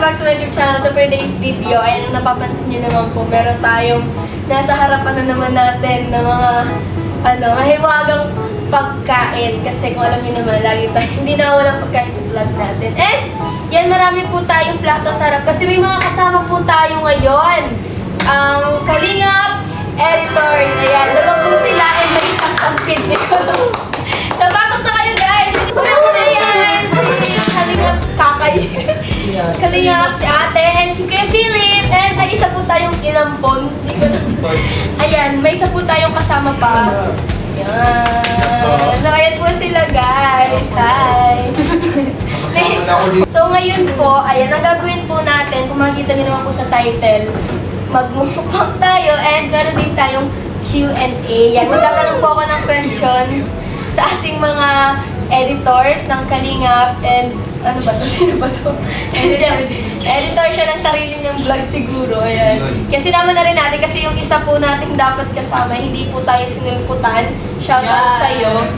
back to my YouTube channel. So for today's video, ayun, napapansin nyo naman po, meron tayong nasa harapan na naman natin ng mga mahiwagang pagkain. Kasi kung alam nyo naman, lagi tayo hindi na walang pagkain sa vlog natin. And yan, marami po tayong plato sa harap. Kasi may mga kasama po tayo ngayon. Kalingap editors. Ayan, naman po sila and may isang sampid nito. So pasok na kayo guys. Una ko na yan. Si Kalingap Kakay. Kalingap si ate and si Kuya Philip. And may isa po tayong inampon. Ayan, may isa po tayong kasama pa. Ayan. So, ayan po sila guys. Hi. So, ngayon po, ayan, ang gagawin po natin, kung makikita niyo naman po sa title, magmumukbang tayo and meron din tayong Q&A. Yan, magtatanong po ako ng questions sa ating mga editors ng Kalingap and ano ba to? Sino ba to? Editor siya ng sarili niyang vlog siguro. Ayan. Kasi naman na rin natin, kasi yung isa po nating dapat kasama, hindi po tayo sinulputan. Shoutout sa'yo.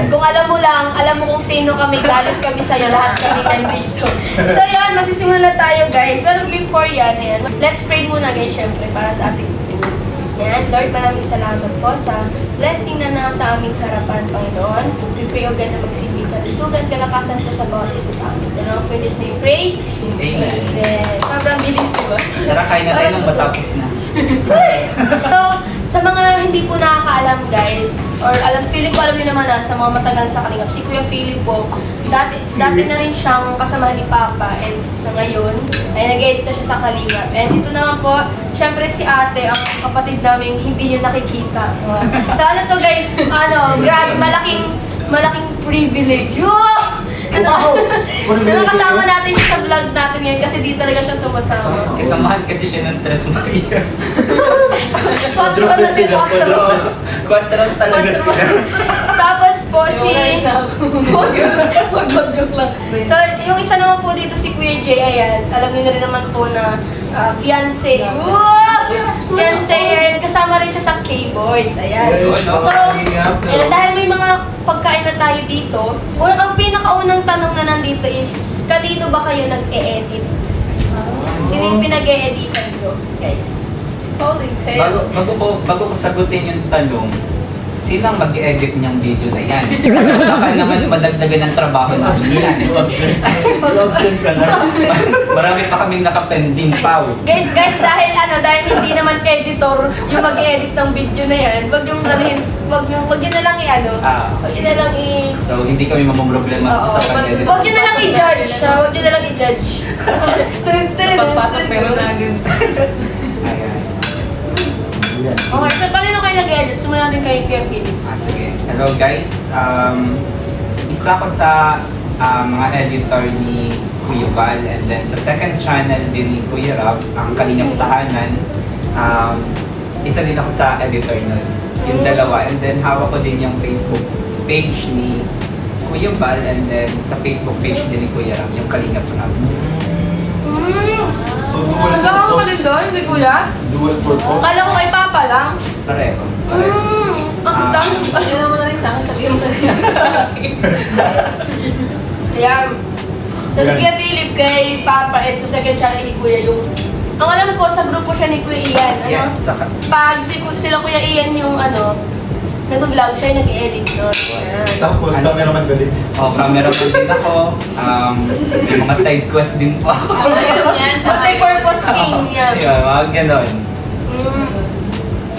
Kung alam mo lang, alam mo kung sino kami, galit kami sa'yo, lahat kami nandito. So yun, magsisimula tayo guys. Pero before yan, ayan, let's pray muna guys, syempre, para sa ating food. Yan, Lord, maraming salamat po sa blessing na nasa aming harapan, Panginoon. We pray, O God, na magsilbi ka. Lusugan, kalakasan po sa bawat isa sa amin. Then, for this name, pray. Amen. Amen. Sobrang bilis, diba? Tara, kain na tayo ng matapos na. So, sa mga hindi po nakakaalam guys, or feeling ko alam niyo naman sa mga matagal sa Kalingap, si Kuya Philip po, dati na rin siyang kasama ni Papa, and sa ngayon, ay nag-edit na siya sa Kalingap. And dito naman po, syempre si ate, ang kapatid namin hindi niyo nakikita. So ano to guys, grabe, malaking privilege. Kasama natin siya sa vlog natin ngayon kasi di talaga siya sumasama. Kasamahan kasi siya ng Tres Marias. Quattro na si Quattro. Quattro talaga sila. Tapos po si... Wag-joke lang. So, yung isa naman po dito si Kuya Jay, ayan. Alam niyo na rin naman po na fiancé. Fiancé, and kasama rin siya sa K-Boys. Ayan. So, dahil may mga pagkain na tayo dito, ang pinakaunang tanong na nandito is, kanino ba kayo nag-e-edit? Sino yung pinag-e-editan nyo, guys? Holy tail. Bago ko sagutin yung tanong, sino ang mag-edit niyang video na yan? Baka naman madagdagan ng trabaho namin yan. Mag-absent ka na. Marami pa kaming nakapending pa. Guys, dahil hindi naman editor yung mag-edit ng video na yan, wag nyo na lang wag nyo na lang So, hindi kami mamumroblema sa pag-edit. Wag nyo na lang i-judge. Wag nyo na lang i-judge. Pagpasok pero naging. Ayan. Okay, so kanino kayo nag-edit? Sumula natin kay Kuya Philip. Sige. Hello guys. Isa ko sa mga editor ni Kuya Val, and then sa second channel din ni Kuya Rab, ang Kalingap Tahanan. Isa din ako sa editor nun. Yung dalawa. And then hawak ko din yung Facebook page ni Kuya Val, and then sa Facebook page din ni Kuya Rab, yung Kalingap Rab. Nagkakaroon ka din doon, hindi kuya? Dual purpose. Kala ko kay Papa lang. Pareho. Ang dami. Ayun naman na rin sa akin, sabihin mo na rin. Ayan. So si Kuya Philip kay Papa, ito second channel ni Kuya yung... Ang alam ko, sa grupo siya ni Kuya Ian. Yes. Pag sila Kuya Ian yung nag-vlog, siya yung nag-edit doon. Tapos, cameraman ka din. Cameraman din ako. May mga side quest din po ako. Yan, sa Multi-purpose king yan. Yeah, mga ganon.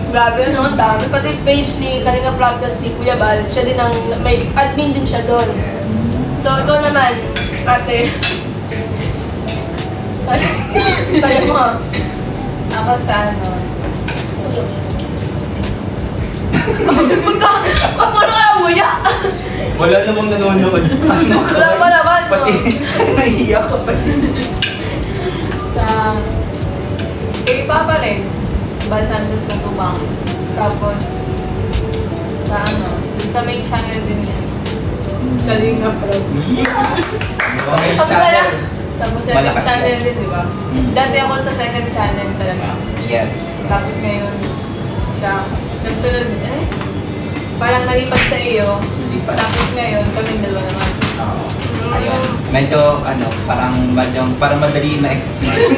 Grabe dami. Pati page ni Kalinga Practice ni Kuya Bal, siya din may admin din siya doon. Yes. So ikaw naman, ate. Ay, sayo mo ha. Ako sa Paano kaya muya? Wala namang nanonood. Wala pa naman. Pati, nahihiya ka pa. sa... Kay Papa rin. Bal Santos Matubang. Tapos, sa sa main channel din yan. Kalingap Rab. Tapos kaya? Tapos sa Malakas channel yan. din, di ba? Dati ako sa second channel talaga. Yes. Tapos ngayon, siya, nagsunod, parang nalipat sa iyo. Hindi pa. Tapos ngayon, kami dalawa naman. Oo. Ayun. Medyo, parang madali ma-explain.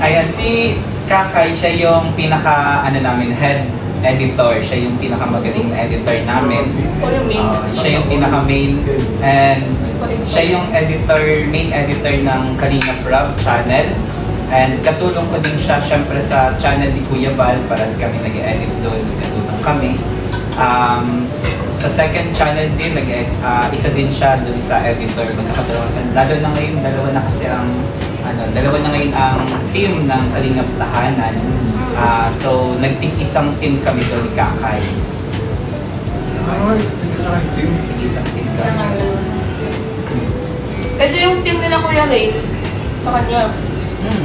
Ayan, si Kakay, siya yung pinaka, namin, head editor. Siya yung pinakamagaling na editor namin. O yung main. Siya yung pinaka-main and siya yung main editor ng Kalinga Prab channel. And katulong ko din siya syempre sa channel ni Kuya Val para sa kami nag-edit doon, katulong kami. Sa second channel din, isa din siya doon sa editor. Lalo na ngayon, dalawa na ngayon ang team ng Kalingap Tahanan. So, isang team kami doon ni Kakay. Isang team kami. Ito yung team nila Kuya Ray. Sa kanya.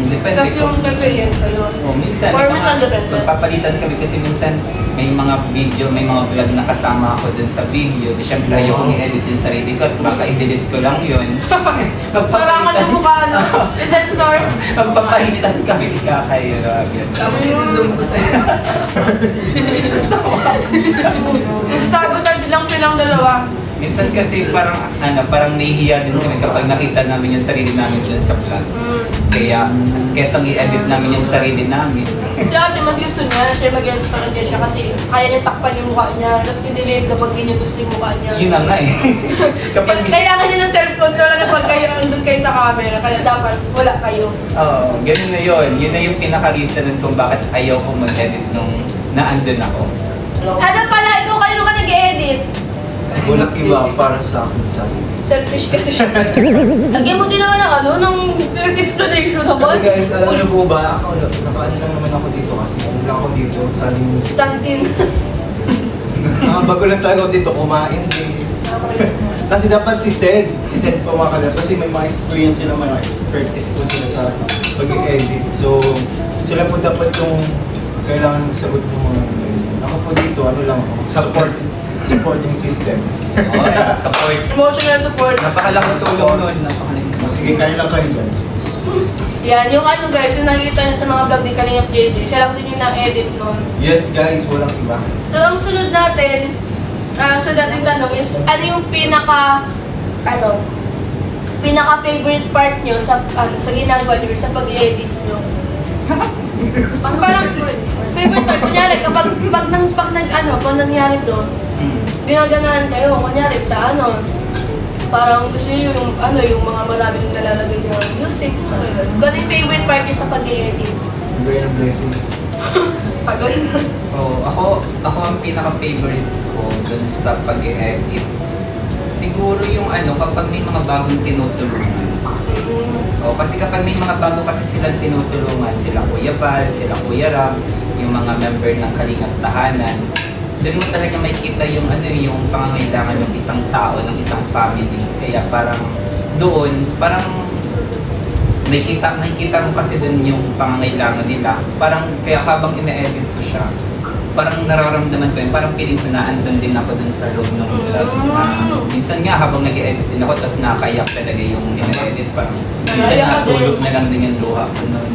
Depende Tapos yung kay sa'yo. Minsan, Or minsan depende. magpapalitan kami kasi minsan may mga video, may mga vlog na kasama ako dun sa video. Di syempre ayoko i-edit yung sarili ko at baka i-delete ko lang yun. Kailangan yung mukha, no? I-sensor. Magpapalitan kami ni Kakay. Tapos isi-zoom ko sa'yo. Sabotage lang silang dalawa. Minsan kasi parang nahihiya din kami kapag nakita namin yung sarili namin dun sa vlog. Kaya, kesang i-edit namin yung sarili namin. Si ate, mas gusto niya, siya mag-edit pa lang siya kasi kaya niya takpan yung mukha niya, tapos i-delete kapag hindi niya gusto yung mukha niya. Yun na nga eh. Kapag Kailangan niya ng self-control na pag kayo andun kayo sa camera, kaya dapat wala kayo. ganun na yun. Yun na yung pinaka-reason kung bakit ayaw ko mag-edit nung naandun ako. Ano pala, ikaw kayo ka nag-edit? Walang iba para sa akin sa Selfish kasi siya. Lagyan mo din naman ng explanation naman. Kasi guys, alam niyo po ba, ako, nakaano lang naman ako dito kasi ano lang ako dito, sabi mo. Tantin. Bago lang talaga ako dito, kumain din. Kasi dapat si Sed pumakalap kasi may mga experience sila, mga expertise po sila sa pag-edit. So, sila po dapat yung kailangan sagot ng mga ako po dito, ano lang ako, supporting system. Support. Emotional support. Napakalaking tulong nun. Sige, kaya lang kayo dyan. Yan, yung guys, yung nakikita niyo sa mga vlog ni Kalingap JJ, siya lang din yung na-edit nun. Yes guys, walang iba. So, ang sunod natin, sa dating tanong is, ano yung pinaka-favorite part nyo sa ginagawa nyo sa pag-edit nyo? Parang, favorite part, kunyari, pag nangyari doon, ginaganahan kayo, kunyari, sa parang gusto nyo yung mga maraming nalalagay ng music, kung ano yung favorite part nyo sa pag-edit? Bigay ng blessing. Tagal na. Ako ang pinaka-favorite ko dun sa pag-edit. Siguro yung kapag may mga bagong tinutulungan. Kasi kapag may mga bago kasi silang tinutulungan, sila Kuya Val, sila Kuya Ram, yung mga member ng Kalingap Tahanan, doon mo talaga makikita yung yung pangangailangan ng isang tao, ng isang family. Kaya parang nakikita mo kasi doon yung pangangailangan nila. Parang kaya habang ina-edit ko siya, parang nararamdaman ko yun, parang feeling ko na andun din ako dun sa loob ng vlog. Minsan nga habang nag-edit din ako, tapos nakaiyak talaga yung ina-edit. Parang minsan natulog na lang din yung luha ko nun.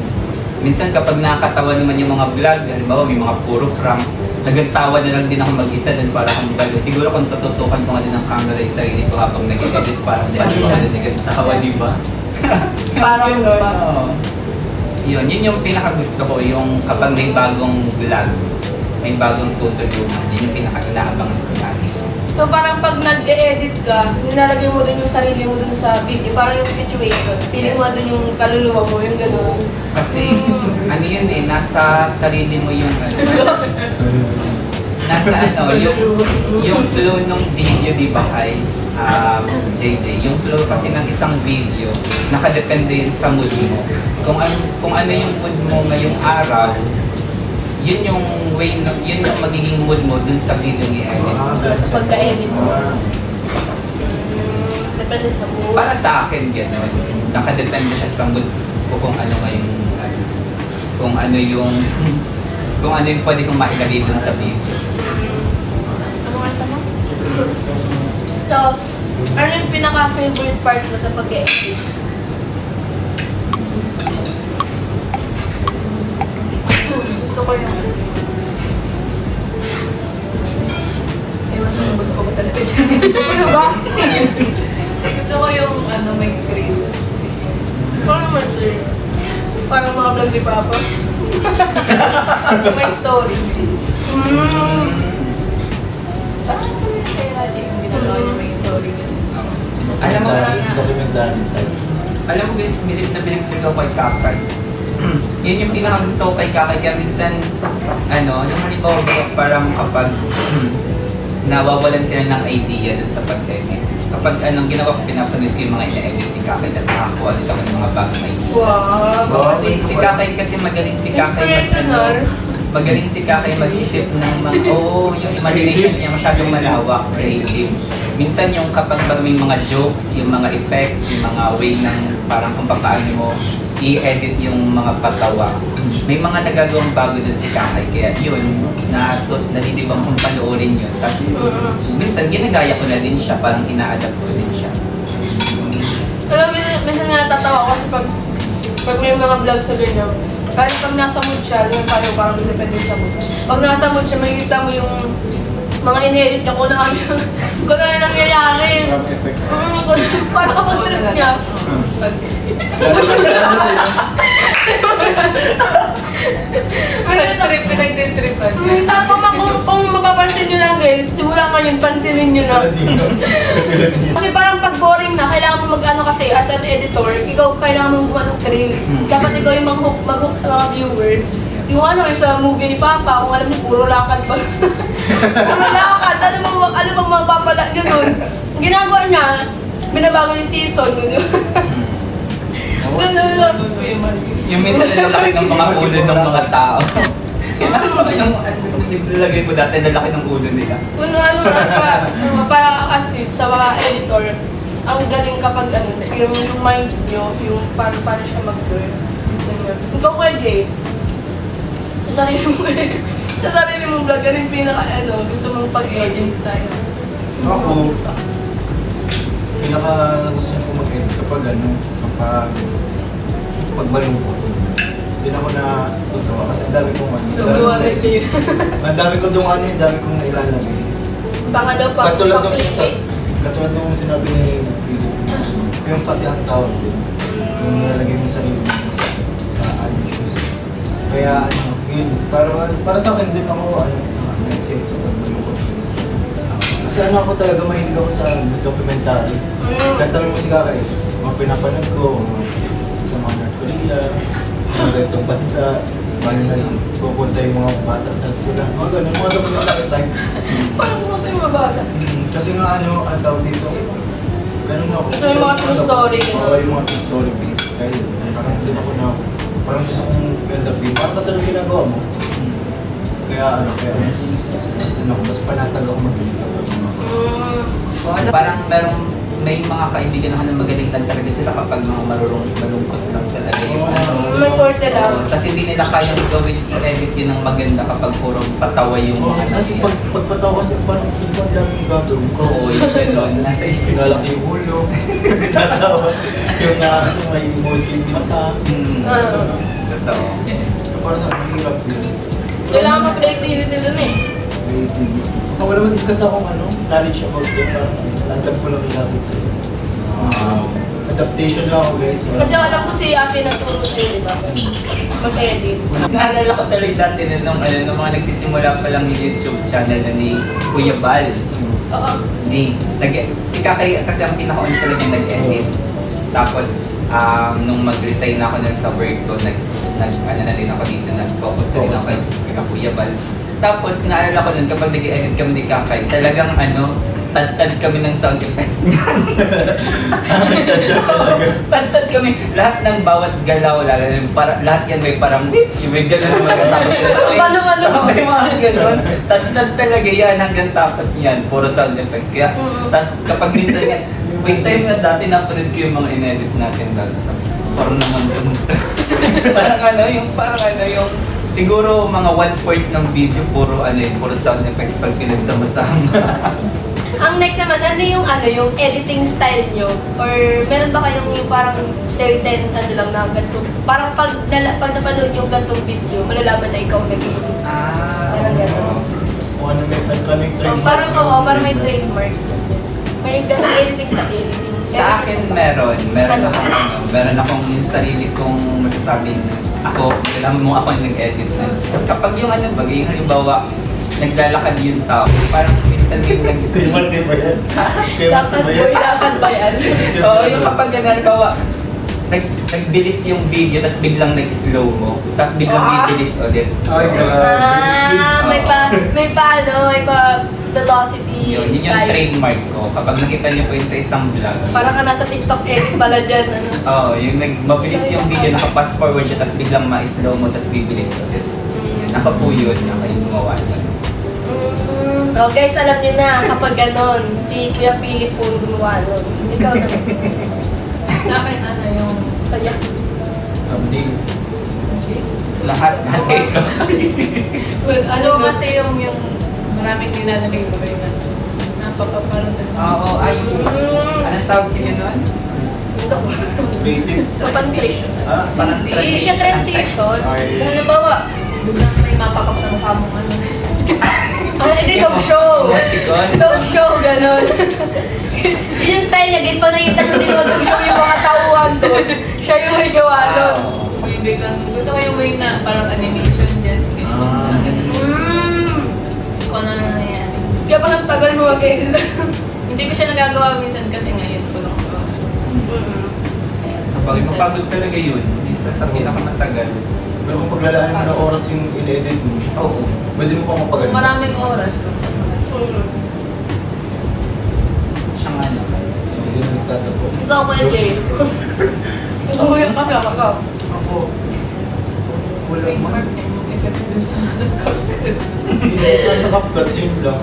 Minsan kapag nakakatawa naman yung mga vlog, halimbawa may mga puro prank, nagtawa na lang din ako mag-isa dun para kung balo. Siguro kung tututukan ko nga din ng camera yung sarili ko habang nag-edit, parang balo ka na nagtawa, di ba? Parang ba? Yun yung pinakagusto ko, yung kapag may bagong vlog, may bagong tutulungan, yun yung pinaka-inaabangan ko lagi. So parang pag nag-edit ka, nilalagay mo din yung sarili mo dun sa video, parang yung situation. Feeling mo dun yung kaluluwa mo, yung gano'n. Kasi, yun nasa sarili mo yung yung flow ng video, di ba kay JJ? Yung flow kasi ng isang video, nakadepende yun sa mood mo. Kung ano yung mood mo ngayong araw, yun yung magiging mood mo dun sa video i-edit. Sa pagka-edit mo. Depende sa mood. Para sa akin, gano'n. Nakadepende siya sa mood ko kung ano yung pwede kong mailagay dun sa video. So, ano yung pinaka-favorite part mo sa pag-edit? Gusto ko yung... Ewan ko, gusto ko ba talaga siya? Ano ba? yung may grill. Parang naman sir. Parang mga vlog ni Papa. May story. Parang Kaya natin yung ginagawa niya may story. Alam mo, Documentary type. alam mo guys, bilib na bilib talaga ako kay Kakay. Yun yung pinaka-gusto ko kay Kakay. Kaya minsan, yung halimbawa parang kapag nawawalan ka na ng idea dun sa pag-edit. Kapag ginawa ko, pinapanood ko yung mga ina-edit ni Kakay, tapos nakakuha nila ako ng mga bagong ideas. Wow. Kasi si Kakay kasi magaling si Kakay Inspirational. magaling si Kakay mag-isip ng mga, yung imagination niya masyadong malawak, creative. Minsan yung kapag may mga jokes, yung mga effects, yung mga way ng parang kung paano mo i-edit yung mga patawa. May mga nagagawang bago dun si Kakay, kaya yun, nalilibang kong panoorin yun. Tapos minsan ginagaya ko na din siya, parang ina-adapt ko din siya. Alam mo, minsan nga natatawa ko kasi pag may mga vlog sa ganyan, kahit pag nasa mood siya, yung sabi ko parang depende sa mood. Pag nasa mood siya, makikita mo yung mga in-edit niya kung ano kung ano yung nangyayari. Parang effect. Parang kapag trip niya. Pinagtitripan. Kung mapapansin nyo lang guys, simula ngayon, pansinin nyo na. Kasi parang pag boring na, kailangan mo mag-ano kasi as an editor, ikaw kailangan mong mag-thrill. Dapat ikaw yung mag-hook sa mga viewers. Yung sa movie ni Papa, kung alam niyo, puro lakad pa. Puro lakad, ano bang mapapala nyo nun? Ang ginagawa niya, binabago yung season. Yung minsan nalalaki ng mga ulo ng mga tao. Yung nilagay ko dati, nalaki ng ulo nila. Kung parang kasi sa mga editor, ang galing kapag yung mind nyo, yung paano siya mag-learn. Ikaw kay Jay, sa sarili mong vlog, ganun gusto mong pag-edit tayo. Ako, pinaka gusto ko mag-edit kapag kapag malungkot. Hindi na ako natutuwa kasi ang dami kong Lumiwanag sa'yo. ang dami ko doon ang dami kong nailalagay. Pangalaw pa, Katulad nung sinabi ni Philip, yung pati ang tawag din. Yung nilalagay mo sa sarili mo sa issues. Kaya yun, para sa akin din ako, nag-save ko pag malungkot. Kasi ako talaga mahilig ako sa documentary. Kahit tanong mo si Kakay, mga pinapanood ko, sa mga North Korea, mga ganitong bansa, pupunta yung mga bata sa eskwela. Mga ganun, mga documentary type. Parang mga tayo mabata. Kasi nga ang tawag dito, ganun ako. So yung mga true story. Oo, yung mga true story based. Kaya nakakita din ako na parang gusto kong build up yung parang talagang ginagawa mo. Kaya mas panatag ako mag-build up. Parang may mga kaibigan ako na magaling lang talaga sila kapag mga malungkot lang talaga yung May forte lang. Kasi hindi nila kayang gawin i-edit yun ng maganda kapag puro patawa yung mga Kasi pagpataw kasi parang feel ko ang daming gagawin ko. Oo, yung gano'n. Nasa isip Sinalaki yung ulo, natawa, yung may emoji yung mata. Totoo. Parang ang hirap yun. Kailangan mag-creativity dun eh. Wala man din kasi akong knowledge about it. Parang landag ko lang ilapit. Adaptation lang ako guys. Kasi alam ko si ate nagturo sa'yo, di ba? Mag-edit. Naalala ko tuloy dati nung mga nagsisimula pa lang yung YouTube channel na ni Kuya Bal. Oo. Si Kakay kasi ang pinaka-on talaga yung nag-edit. Tapos, nung mag-resign ako sa work ko, na din ako dito, nag-focus na din ako kay Kuya Bal. Tapos, naalala ko nun, kapag nag-edit kami ni Kakay, talagang tad-tad kami ng sound effects niya. Tad-tad kami. Lahat ng bawat galaw, lahat yan may parang, may gano'n magkatapos. May mga gano'n. Tad-tad talaga yan hanggang tapos yan. Puro sound effects. Kaya, tapos kapag minsan yan, wait time nga dati napanood ko yung mga in-edit natin dati sa parang naman dun. parang yung siguro mga 1/4 ng video puro sound effects pag pinagsama-sama. Ang next naman, yung editing style nyo? Or meron ba kayong yung parang certain lang na ganito? Parang pag napanood yung gantong video, malalaman na ikaw nag-edit. Parang gano'n. Kung ano may trademark. Parang may trademark. May editing Sa akin meron akong yung sarili kong masasabing ako, kailangan mo ako yung nag-edit na. Kapag yung ano ba, yung halimbawa, naglalakad yung tao, parang minsan yung Kay Marty ba yan? Kay Marty ba yan? Dapat ba yan? Oo, yung kapag yung halimbawa, nagbilis yung video, tapos biglang nag-slow mo, tapos biglang bibilis ulit. Ay, grabe. May pa velocity. Yun yung type. trademark ko. Kapag nakita niyo po yun sa isang vlog, Parang ka nasa TikTok edit pala dyan. Ano? oo, yung mabilis yung video, naka-fast forward siya, tapos biglang ma-slow mo, tapos bibilis ulit. Ako po yun, ako yung gumawa nun. Oh, guys, alam nyo na, kapag ganon, si Kuya Philip po yung gumawa nun. Ikaw na. Sa akin, ano yung... Saya. Thumbnail. Lahat kayo. Well, ano kasi yung maraming nilalagay ko rin na napapaparang Oo, ay, anong tawag sila nun? Creative. Papantrick. Ah, Parang Hindi siya transition. Ay. Halimbawa, biglang may mapakap sa mukha mong ano. hindi dog show. Emoticon. Dog show, ganon. Yun yung style niya, gate pa nakita nyo din dog show yung mga tauhan doon. Siya yung may gawa doon. May biglang, gusto ko yung way na parang animation dyan. Ah. Kung ano na nangyayari. Kaya palang tagal mo mag-edit. Hindi ko siya nagagawa minsan kasi ngayon ko lang gawa. So pag mapagod talaga yun, isa sa pinakamatagal. Pero kung paglalaan mo ng oras yung in-edit mo, Oo. pwede mo pang Kung mapagaling. maraming oras. Siya nga naman. So, yun ang nagtatapos. Ikaw ko yung Jay. Umuwi kasi ako. Ako, wala May man. mark niya yung effects dun sa nagkakit. Hindi sa CapCut, yun lang.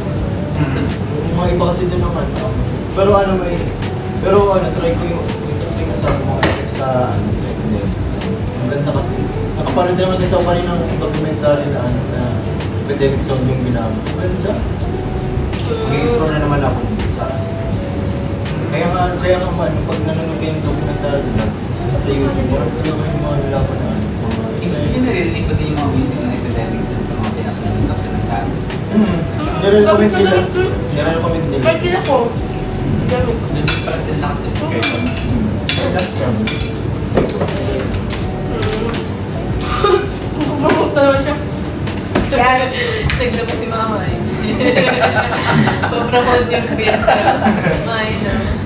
Yung mga iba kasi doon naman. Pero ano try ko yung try ko sa mga effects sa hindi. Ang ganda kasi. Nakapanood naman kasi ako kanina ng documentary na pandemic sound yung ginamit. Ang ganda. Mag-explore na naman ako sa kaya nga man, pag nanonood kayo ng documentary na sa YouTube, parang ko naman yung mga nalaman na Kasi yun naririnig ko din yung mga music ng epidemic dun sa mga pinapanood ng pinagkaan. Nire-recommend nila. Nire-recommend nila. Kahit din ako. Gamit. Doon para sila nakasubscribe ko. Kumamot na naman siya. Yan. Naglabas si mama eh. Papromote yung fiesta. Ay, no.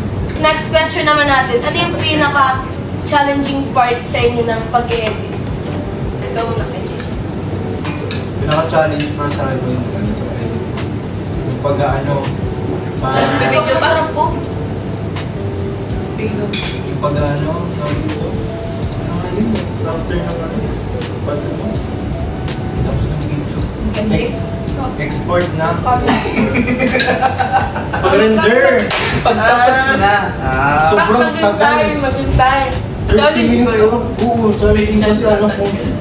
Next question naman natin. Ano yung pinaka-challenging part sa inyo ng pag-edit? Ikaw muna kayo. Pinaka-challenge para sa akin yung sa edit. Yung pag-ano, Ikaw Video ba? masarap po. Sino? yung pag-ano, tawag dito. Ano nga yun? After ng ano, pag-ano, tapos ng video. Export na. Pag-render! Pagtapos na. Sobrang tagal. Maghintay. 30 minutes ako. Oo, challenging kasi ano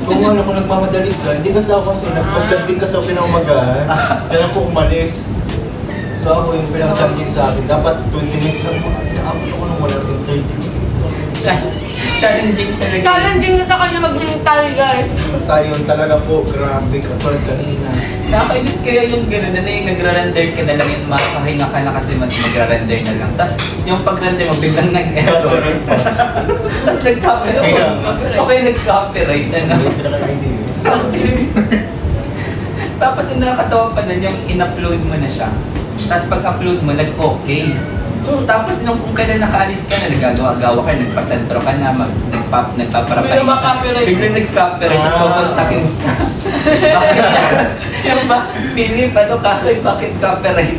kung nagmamadali ka. Hindi kasi ako kasi nag-vlog din kasi ako pinamagahan. Kaya ako umalis. So ako yung pinaka-challenging sa akin. Dapat 20 minutes lang. Nakapit ako nung wala din 30 minutes. Challenging talaga. Challenging na sa kanya maghintay, guys. Tayo talaga po, grabe katulad kanina. Nakakainis kaya yung gano'n na yung nagra-render ka na lang yung makahinga ka na kasi magra-render na lang. Tapos yung pag-render mo biglang nag-error. Tapos nag-copyright. Okay, nag-copyright. Ano? Hindi pinaka-idea. Tapos yung nakakatawa pa nun, yung in-upload mo na siya. Tapos pag-upload mo, nag-okay. Tapos nung kung kailan nakaalis ka na, nagagawa-gawa ka, nagpa-sentro ka na, nagpaparapay Biglang ma-copyright. Biglang nag-copyright, tapos papuntakin. Bakit? Yung ba, Philip, ano kakoy, bakit copyright?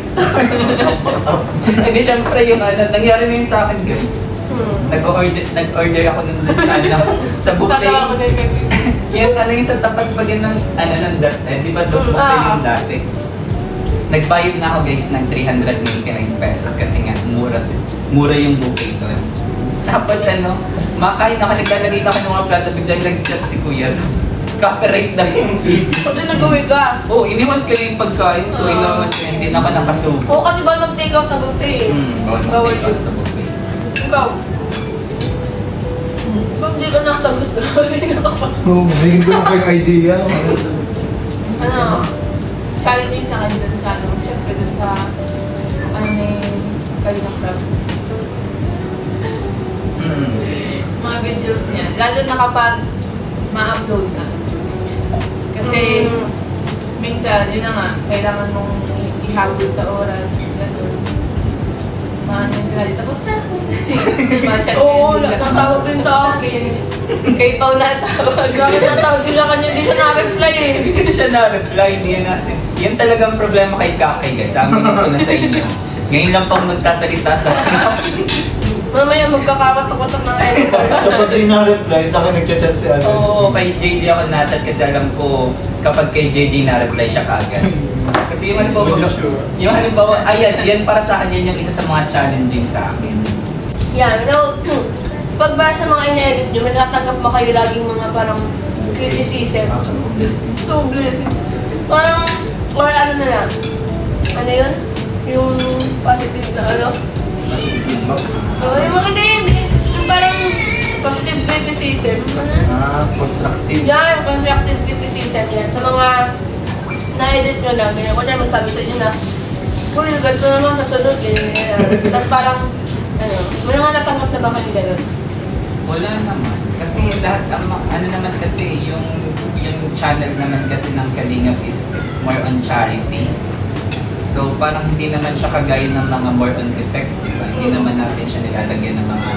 Hindi, syempre yung ano, nangyari na yun sa akin, guys. Nag-order ako nun sa ano, sa buffet. Tatawa ko din kay Yung ano yung sa tapat pa ng ano ng di ba doon buffet yung dati? Nagbayad na ako guys ng 399 pesos kasi nga mura yung buffet doon. Tapos ano, makain ako, naglalagay na ako ng mga plato, biglang nag-chat si Kuya. Copyright na yung video. Pati nag-uwi ka. Oo, iniwan ko yung pagkain ko, iniwan ko, hindi na ako nakasubo. Oo, kasi bawal mag-take out sa buffet. Bawal Bawal mag-take out sa buffet. Ikaw. Ba't hindi ka nakasagot na? Oo, bigyan ko lang kayong idea. Ano? challenging sa akin dun sa ano, syempre dun sa ano ni Kalina Club. Lalo na kapag ma-upload na. Kasi, minsan, yun na nga, kailangan mong ihabol sa oras, gano'n. Maano yung sila, tapos na. Oo, natawag din sa akin. Kay Pao natawag. Gamit natawag din sa kanya, hindi siya na-reply eh. Hindi kasi siya na-reply, hindi yan nasin. Yan talagang problema kay Kakay guys, sabi ko na sa inyo. Ngayon lang pang magsasalita sa Mamaya magkakawatak-watak ng editor. Kapag di na-reply, sa akin nagchat-chat si Alden. Oo, kay JJ ako na-chat kasi alam ko kapag kay JJ na-reply siya kaagad. Kasi yung halimbawa, Hindi sure. yung halimbawa, ayan, yan para sa akin, yan yung isa sa mga challenging sa akin. Yan, no, pag ba sa mga ina-edit nyo, may natatanggap mo kayo laging mga parang criticism. So, blessing. Parang, or ano na lang. Ano yun? Yung positive na ano? So, yung mga hindi. Yung parang positive criticism. Ano? Constructive. Yan, constructive criticism yan. Sa mga na-edit nyo lang, ganyan ko naman sabi sa inyo na, uy, ganito naman sa sunod, ganyan. Tapos parang, ano, may mga natanggap na ba kayo gano'n? Wala naman. Kasi lahat ang ano naman kasi yung channel naman kasi ng Kalingap is more on charity. So parang hindi naman siya kagaya ng mga more on effects, di ba? Hindi naman natin siya nilalagyan ng mga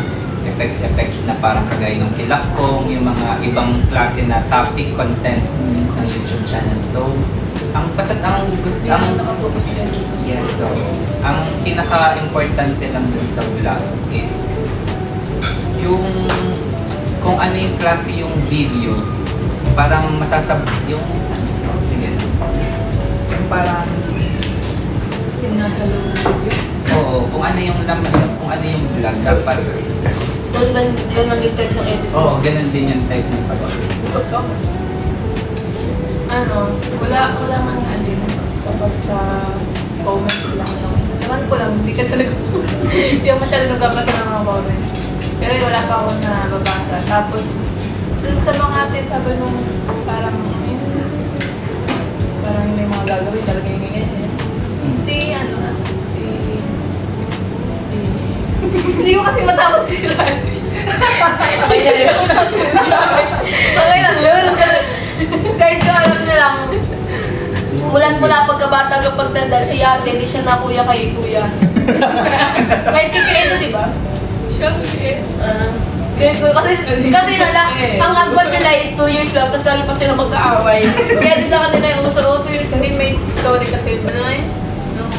effects na parang kagaya ng Kilakong, yung mga ibang klase na topic content ng YouTube channel. So ang gusto ang yes, so ang pinaka-importante lang dun sa vlog is yung kung ano yung klase yung video, parang yung sige, yung parang Yung nasa loob. oo, kung ano yung kung ano yung vlog dapat. Ganun yung type ng edit. Oo, ganun din yung type ng pag. Ano, wala man alin kapag sa comment lang lang. Naman ko lang, hindi kasi hindi ako masyado nagbabasa ng mga comment. Pero wala pa ako nababasa. Tapos, dun sa mga sinasabi nung parang may mga gagawin talaga yung ganyan. Hindi ko kasi matawag si Rani. Okay na yun. Okay lang yun. Guys, kung alam nyo lang, mulan-mula pagkabata hanggang pagtanda, si ate, di siya na kuya kay kuya. Kahit kikita, di ba? Siyempre. Kasi na lang, ang husband nila is 2 years lang, tapos lagi pa sila magkaaway. Kaya din sa kanila yung uso, 2 years Hindi may story kasi ito na eh. Nung,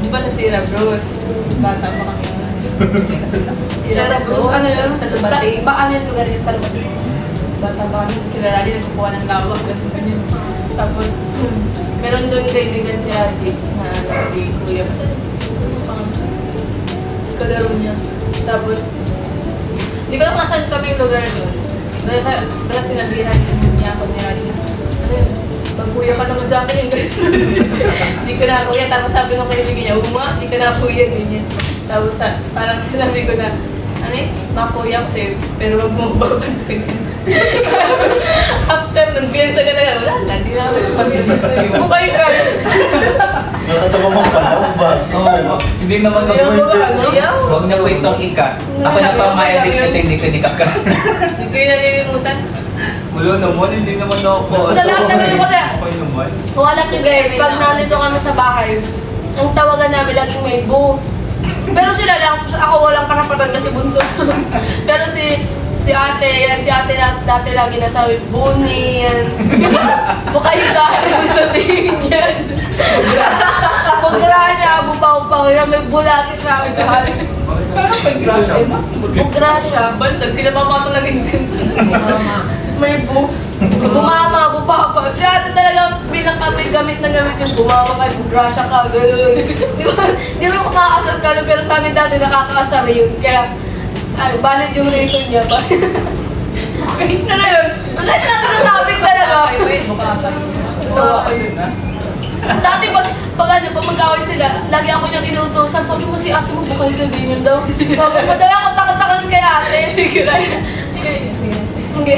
di ba sa Sierra Bros? Bata pa kami yun. Sierra Bros? Ano yun? Sa Bating. Ano yung lugar yung Tarbat? Bata pa kami sa Sierra Rally, nagkukuha ng lawak, ganyan. Tapos, meron doon kaibigan si Ate na si Kuya. Kasi, kalaro niya. Tapos, hindi ko lang nasan kami yung lugar doon. Baka sinabihan niya ako ni Ate na, ano yun, pag-kuya ka naman sa akin yung ganyan. Hindi ko na kuya. Tapos sabi ng kaibigan niya, hindi ka na kuya, ganyan. Tapos parang sinabi ko na, ano eh, makuya ko sa'yo, pero wag mo babagsagan. After nun, pinansa ka na, wala na, di na ako Pansin sa'yo. Okay, guys. Nakatawa mo pala, ba? Oo, hindi naman ako. Ayaw mo ba? Ayaw. Huwag na po itong ikat. Ako na pa ma-edit ko, hindi ko nikaka. Hindi ko yung nalilimutan. Wala naman, hindi naman ako. Sa lahat naman yung kasi, Okay naman. kung alam nyo guys, pag nandito kami sa bahay, ang tawagan namin laging may boo. Pero sila lang, ako walang karapatan kasi bunso. Pero si ate, yan, si ate dati lagi nasabi, Buni, yan. Mukha yung sa akin kung sabihin yan. Bugra siya, bupaw-paw, yan, may bulaki sa akin. Parang pag-grasya na. Bugra siya, Bansag, sila pa mga nag-invento na. may bumama, bupapa. Si ate talagang may gamit na gamit yung bumama kay bugra siya ka, gano'n. Di ko makakasal ka, pero sa amin dati nakakaasar yun. Kaya, ay, valid yung reason niya ba? Ano yun? Wala natin sa topic talaga. Wait, mukha pa. Tawa ka din ah. Dati pag mag-away sila, lagi ako niyang inuutosan. Sabi mo si ate mo, bukay ka ganyan daw. Sabi ko, dala ako takot-takot kay ate. Sige, Hindi.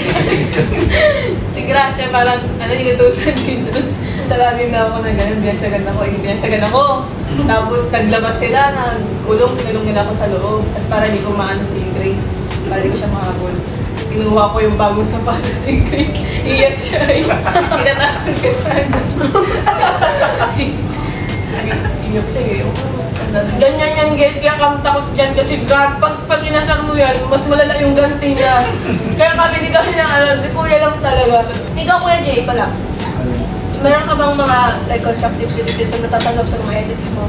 si Gracia parang, inutusan din doon. Talagin na ako na gano'n, binasagan ako. Tapos naglabas sila, sinulong nila ako sa loob. Tapos para hindi ko maano si Grace, para hindi ko siya makahabol. kinuha ko yung bagong sapatos ni Chris. Iyak siya. Inatakot ka sana. Iyak siya eh. Ganyan yan guys, kaya kami takot dyan kasi pag inasar mo yan, mas malala yung ganti niya. Kaya kami hindi kami na ano, si Kuya lang talaga. Ikaw Kuya Jay pala, meron ka bang mga like constructive criticism na tatanggap sa mga edits mo?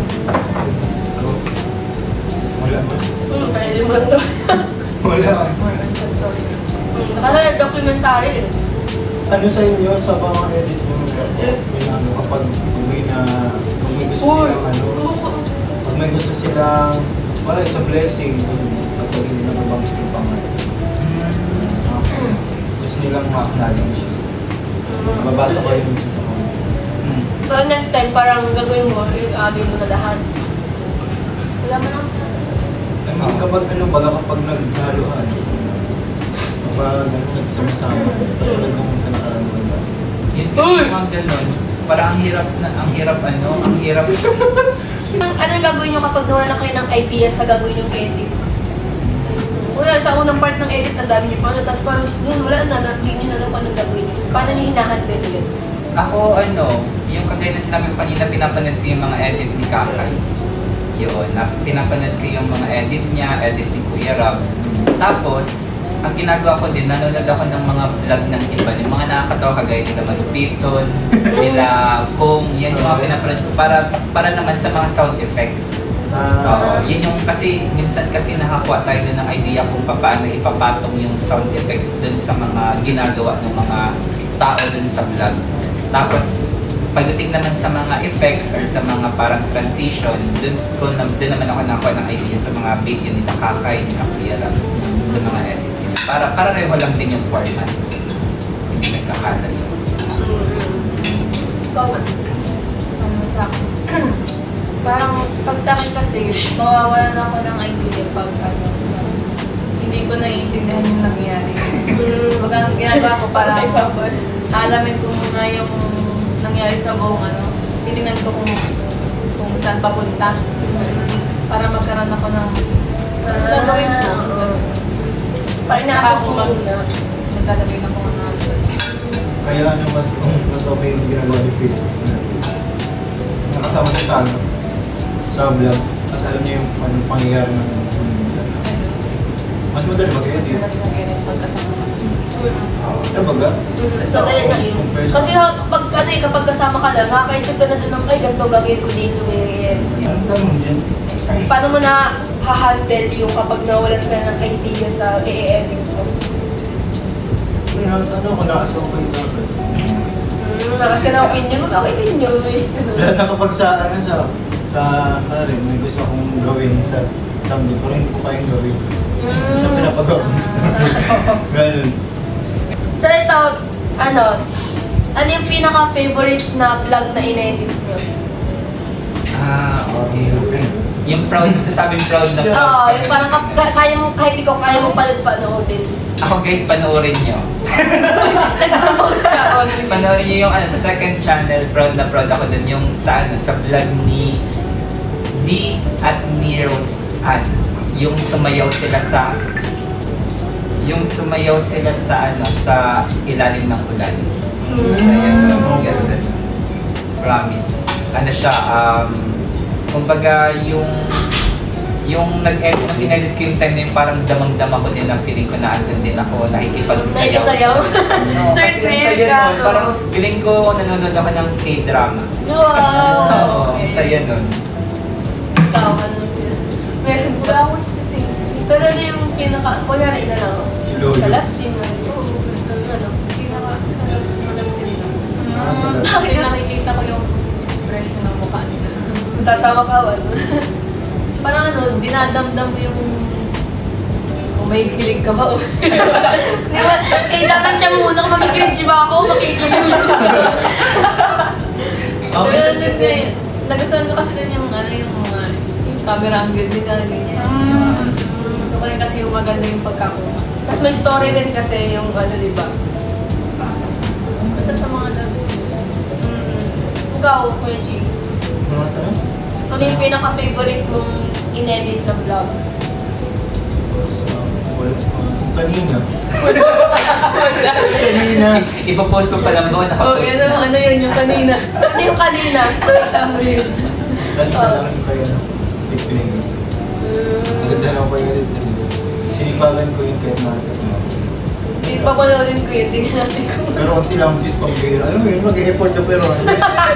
Wala ba? Pwede mo to. Wala. More on sa story. Saka documentary eh. Ano sa inyo sa mga edit mo? Yung ano, kapag may gusto silang ano, pag may gusto silang, wala, it's a blessing kapag hindi na nabanggit yung pangalan. Gusto nilang ma-acknowledge. Mabasa ko yung isa sa mga. So next time, parang gagawin mo, yung mo na lahat. Wala mo lang. Kapag ano, baga kapag naghalo-halo, kapag ano, nagsama-sama, patulad nung sa nakaraan ko ba? Yun kasi mga ganun. Parang ang hirap. Anong gagawin nyo kapag nawalan na kayo ng idea sa gagawin yung edit? Wala, sa unang part ng edit, ang dami nyo pa. Tapos parang, wala na, hindi nyo na alam kung anong gagawin nyo. Paano nyo hinahandle yun? Ako, yung kagaya na sinabi ko kanina, pinapanood ko yung mga edit ni Kakay. Yun, pinapanood ko yung mga edit niya, edit ni Kuya Rob. Tapos, ang ginagawa ko din, nanonood ako ng mga vlog ng iba, yung mga nakakatawa kagaya nila Malupiton, nila Kung, yan yung mga pinapanood ko para naman sa mga sound effects. Oo, yun yung kasi, minsan kasi nakakuha tayo dun ng idea kung paano ipapatong yung sound effects dun sa mga ginagawa ng mga tao dun sa vlog. Tapos, pagdating naman sa mga effects or sa mga parang transition, dun naman ako nakakuha ng idea sa mga video nila Kakay, nila Kuya Rob, sa mga edit nila. Para reho lang din yung format. Hindi nagkakala yun. Ikaw man. Ano sa akin? Parang pag sa akin kasi, mawawalan ako ng idea pag ano, hindi ko naiintindihan yung nangyari. Pag ang ginagawa ko parang alamin ko muna yung nangyari sa buong ano, tinignan ko kung saan papunta. Para magkaroon ako ng gagawin ko. Parang na-assess mo muna. Maglalagay na ko na. Kaya ano, mas okay yung ginagawa ni Phil. Nakasama siya sa ano, sa vlog. Kasi alam niya yung anong pangyayari ng mas madali mag-edit. Madali mag-edit pagkasama ka. Talaga? So, kaya na yun. Kasi kapag kasama ka lang, makakaisip ka na dun ng, ay, ganito gagawin ko dito, ganyan. Ang tanong dyan. Paano mo na ha-handle yung kapag nawalan ka ng idea sa i-edit mo? Ano ko, nakasaw ko yung dapat. Kasi na opinion mo, okay din yun. Lalo na kapag sa ano rin, may gusto akong gawin sa thumbnail, pero hindi ko kayang gawin. Siya pinapagawa. Ganun. So ito, ano yung pinaka-favorite na vlog na in-edit nyo? Okay. Yung proud, masasabing proud na proud. Oo, yung parang kaya mo, kahit ikaw kaya mo panoodin. Ako guys, panoorin nyo. Nag-promote siya on. Panoorin nyo yung sa second channel, proud na proud ako dun, yung sa vlog ni D at ni Rose Ann. Yung sumayaw sila sa sa ilalim ng ulan. Sa yan, ganda. Promise. Ano siya, kumbaga yung nag-edit ko yung time na yung parang damang-dama ko din ang feeling ko na andun din ako, nakikipagsayaw. Nakikisayaw? Third grade ka, no? Parang feeling ko nanonood ako ng K-drama. Wow! Oo, saya nun. Ikaw, ano? Meron Wala ba? akong specific. Pero ano yung kunyari na lang, Lolo. sa Latin, ano? Kasi nakikita ko yung expression ng mukha nila. Tatawa-kawan. Parang ano, dinadamdam mo yung kung may kilig ka ba o Di ba? Tatansya muna kung makikilig ba ako, makikilig ba? Oh, Pero minsan kasi, nagustuhan ko kasi din yung yung camera angle nila. Gusto ko rin kasi yung maganda yung pagkakuha. Tapos may story din kasi yung di ba? Basta sa mga love. Ikaw, Kuya G. Mga tanong? Ano yung pinaka-favorite mong in-edit na vlog? Wala. Kanina. Kanina. Ipopost ko pa lang doon, Oh, nakapost yan na. naman, ano yun yung kanina. Ano yung kanina? Tama yun. Kanina lang kayo na. Tipiling. Ang ganda lang kayo dito. Sinipagan ko yung kay Mata. Ipapanoodin ko yun, tingnan natin kung Pero konti lang bis pang bira. Alam mo yun, mag-e-effort ka pero ano.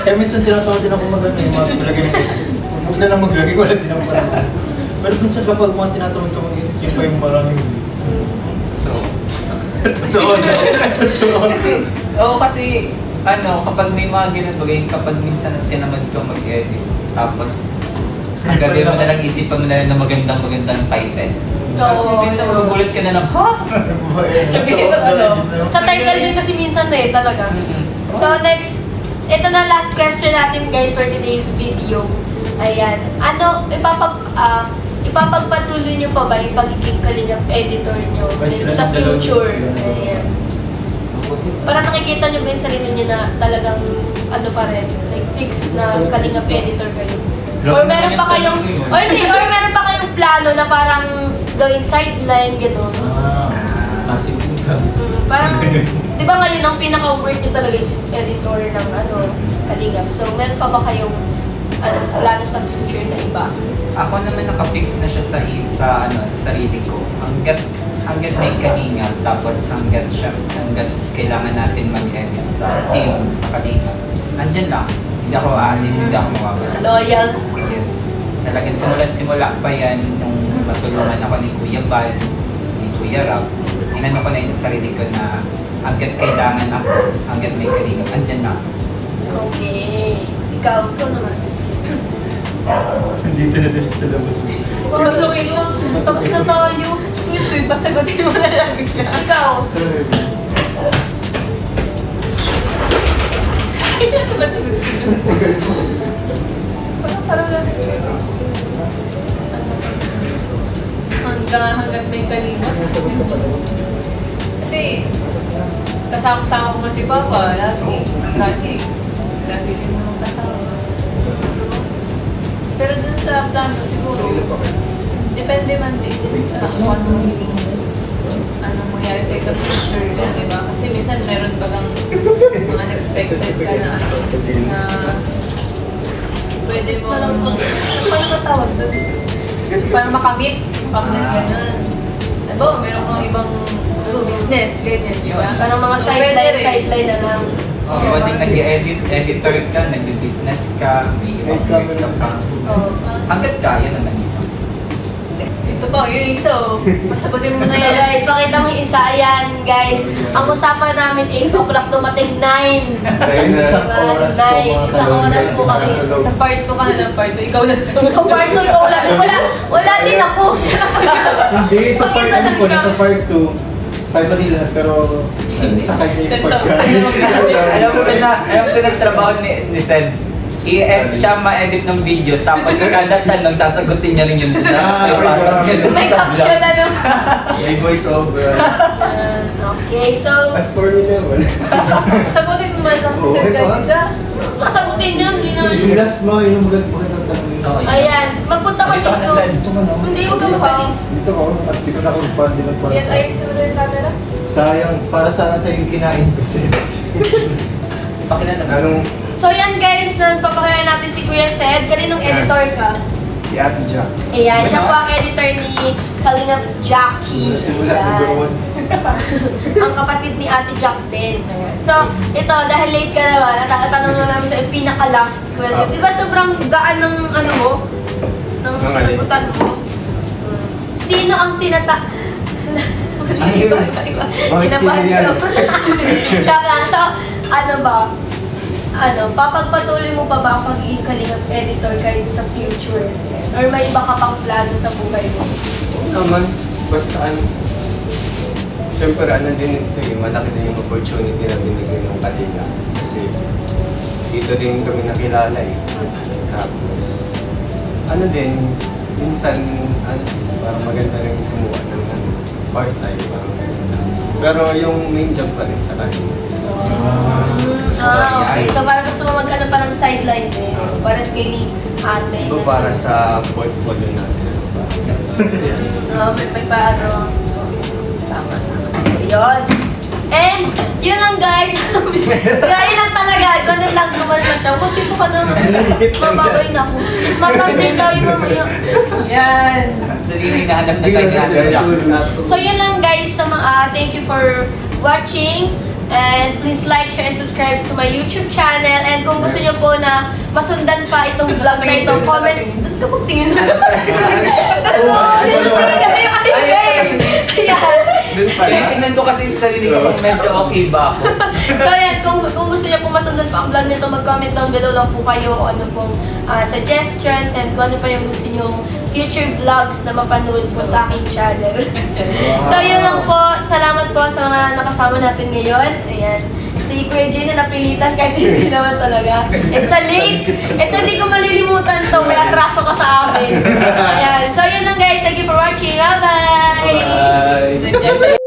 Kaya minsan tinatawag din ako mag-ano yung mga maglagay ng edit. Huwag na lang maglagay, wala din ako parang. Pero minsan kapag mga tinatawag ka mag-edit, yun pa yung maraming views. So, totoo na. Totoo. Kasi, ano, kapag may mga ganun bagay, kapag minsan tinamad ka mag-edit, tapos ang gagawin mo na lang, isipan mo na lang na magandang title. Kasi Oo, minsan oo. magugulat ka na lang, ha? sa title din kasi minsan talaga. So next, ito na last question natin guys for today's video. Ayan, ipapagpatuloy nyo pa ba yung pagiging kalingap editor nyo Ay, sila sa ng dalawa. future? Sila ng dalawa. Ayan. Para nakikita nyo ba yung sarili nyo na talagang ano pa rin, like fixed na kalingap editor kayo? Or meron pa kayong, or meron pa kayong plano na parang gawing sideline, gano'n? Passive income. Parang, di ba ngayon ang pinaka-work nyo talaga is editor ng kalingap. So, meron pa ba kayong plano sa future na iba? Ako naman nakafix na siya sa sarili ko. Hanggat may kalingap, tapos hanggat kailangan natin mag-edit sa team, sa kalingap. Andyan lang. Hindi ako aalis, hindi ako mawawala. Loyal. Yes. Talagang simula pa yan nung matulungan ako ni Kuya Bal, ni Kuya Rab. Inano ko na yung sa sarili ko na hanggat kailangan ako, hanggat may kalingap, andyan na. Okay. Ikaw naman. Dito na din sa labas. Pasukin mo. Tapos na tayo. Uy, pasagutin mo na lang siya. Ikaw. Sorry. Parang lang. Hanggat may kalingap. Kasi, kasama ko nga si Papa, lagi din naman kasama. Pero dun sa plano siguro, depende man din sa kung anong mangyari sa isang future yan, di ba? Kasi minsan meron bagang mga unexpected ka na pwede mo paano ba tawag doon? Parang makamit pag gano'n. Diba, meron kang ibang business, ganyan, di ba? Parang mga So, pwede rin. sideline na lang. Pwedeng nag-editor ka, nag-business ka, may ibang work ka pa. Oh. Hanggat kaya naman ito. Ito pa, yung isa, pasagutin mo na So yan. guys, pakita mo yung isa yan, guys. Ang usapan namin 8 o'clock, dumating 9. Dahil isang oras po Nine. mga Isang kalong, oras guys, po kami. nakakatulog. Sa part 2 ka na ng part 2, ikaw na sumunod. Ikaw part 2, ikaw wala din ako. Hindi, sa part Mag-isa 1 lang po, ka. sa part 2, tayo pa din lahat, pero sa kanya yung Tapos pagkain. Alam mo nagtrabaho ni Sed. Siya ma-edit ng video, tapos kada tanong sasagutin niya rin yun. Parang ganun May sa caption vlog. ano. May voice over. Okay, so, As for me naman. Sagutin mo man lang si Oo, Sir ikaw, Gagisa. masagutin yun, hindi na. Yung last mo, yung magandang tanong. Oo, yun. Ayan, magpunta ka Dito ka na, dito. Sed. Dito ka na. Hindi, huwag ka magaling. Dito ka, at dito na ako nagpandi ng para Yan, sa... ayusin mo na yung camera. Sayang, para sana sa yung kinain ko sir. Pakilala mo. Anong, So yan guys, napapakaya natin si Kuya Sed. Kaninong editor ka? si Ate Jack. Ayan, siya po ang editor ni Kalingap Jackie. Simula Ayan. number 1. Ang kapatid ni Ate Jack din. Ayan. So, ito, dahil late ka naman, natatanong lang namin sa pinaka-last question. Di ba sobrang gaan ng ano mo? Ng Ng sinagutan mo? Sino ang Ano yun? Bakit sino yan? Kaka, so, ano ba? Papagpatuloy mo pa ba ang pagiging Kalingap editor kahit sa future? Or may iba ka pang plano sa buhay mo? Naman, basta ano, siyempre ano din ito eh, malaki din yung opportunity na binigay ng Kalina. Kasi dito din kami nakilala eh. Tapos, ano din, minsan, ano, parang maganda rin kumuha ng part-time. Parang, pero yung main job pa rin sa kanila. Okay. So parang gusto mo magkano pa ng sideline din. Para sa kay ni ate. Ito para sa portfolio natin. Ano ba? May paano. Tama. So, yun. And, yun lang guys. Gaya lang talaga. Ganun lang gumalma siya. Huwag kiso ka naman. Mababay na ako. Matambay tayo mamaya. Yan. Dali na hinahanap na tayo ni Jack. So, yun lang guys. Thank you for watching. And please like, share, and subscribe to my YouTube channel. And kung gusto nyo po na masundan pa itong vlog na ito, comment. Doon ka magtingin. Kasi game. Ayan. Tingnan ko kasi sa sarili ko kung medyo okay ba ako. So yan, kung gusto niyo po masundan pa ang vlog nito, mag-comment down below lang po kayo kung ano pong suggestions and kung ano pa yung gusto niyo future vlogs na mapanood po sa aking channel. So yun lang po. Salamat po sa mga nakasama natin ngayon. Ayan. Si Kuya Jay na napilitan kahit hindi naman talaga. It's a late. Ito hindi ko malilimutan to. May atraso ka sa amin. Ayan. So yun lang guys. Thank you for watching. Bye-bye! Bye!